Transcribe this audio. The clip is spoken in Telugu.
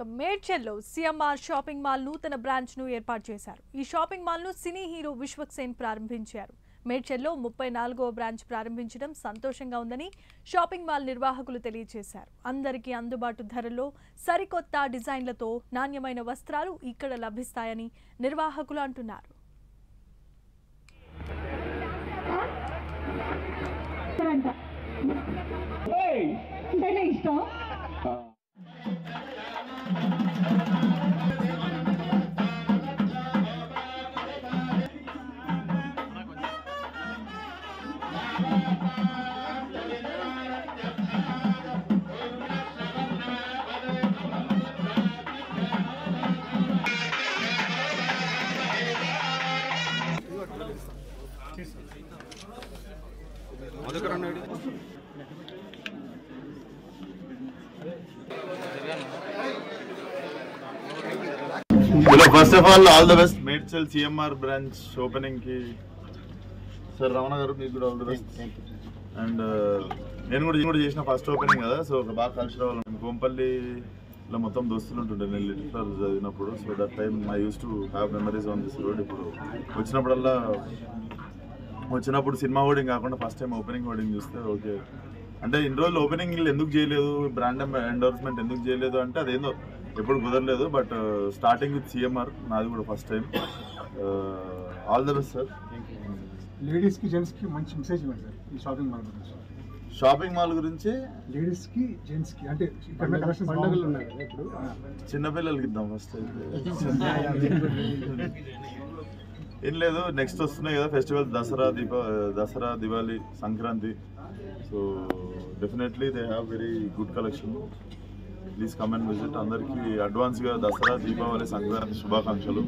మేడ్చల్లో సిఎంఆర్ షాపింగ్ మాల్ నూతన బ్రాంచ్ ను ఏర్పాటు చేశారు. ఈ షాపింగ్ మాల్ ను సినీ హీరో విశ్వక్ సేన్ ప్రారంభించారు. మేడ్చల్లో 34వ బ్రాంచ్ ప్రారంభించడం సంతోషంగా ఉందని షాపింగ్ మాల్ నిర్వాహకులు తెలియజేశారు. అందరికీ అందుబాటు ధరల్లో సరికొత్త డిజైన్లతో నాణ్యమైన వస్త్రాలు ఇక్కడ లభిస్తాయని నిర్వాహకులు అంటున్నారు. First of all the best Medchal CMR branch opening కి సార్ రమణ గారు మీకు కూడా ఆల్ ద బెస్ట్. అండ్ నేను కూడా చేసిన ఫస్ట్ ఓపెనింగ్ కదా, సో బాగా కలిసి రావాలి. కోంపల్లిలో మొత్తం దోస్తులు ఉంటుండే నేను లిటిల్ ఫ్లవర్ చదివినప్పుడు. So that time I use to have memories on this road. ఇప్పుడు వచ్చినప్పుడు సినిమా హోర్డింగ్ కాకుండా ఫస్ట్ టైం ఓపెనింగ్ హోర్డింగ్ చూస్తే ఓకే అంటే ఇన్ని రోజులు ఓపెనింగ్ ఎందుకు చేయలేదు, బ్రాండ్ ఎండోర్స్మెంట్ ఎందుకు చేయలేదు అంటే అదేందో ఎప్పుడు కుదరలేదు. బట్ స్టార్టింగ్ విత్ సిఎంఆర్ నాది కూడా first time. All the best sir. Ladies కి జెంట్స్ కి మంచి మెసేజ్ ఇవ్వండి సార్ ఈ షాపింగ్ మాల్ గురించి. షాపింగ్ మాల్ గురించి లేడీస్ కి జెంట్స్ కి అంటే పండుగలు ఉన్నాయి కదా ఇప్పుడు, చిన్నపిల్లలకి ఇద్దాం ఫస్ట్ అయితే. ఏం లేదు, నెక్స్ట్ వస్తున్నాయి కదా festival, Dasara Diwali, Sankranti. So definitely they have very good collection. Please come and visit. అందరికీ అడ్వాన్స్గా దసరా, దీపావళి, సంక్రాంతి శుభాకాంక్షలు.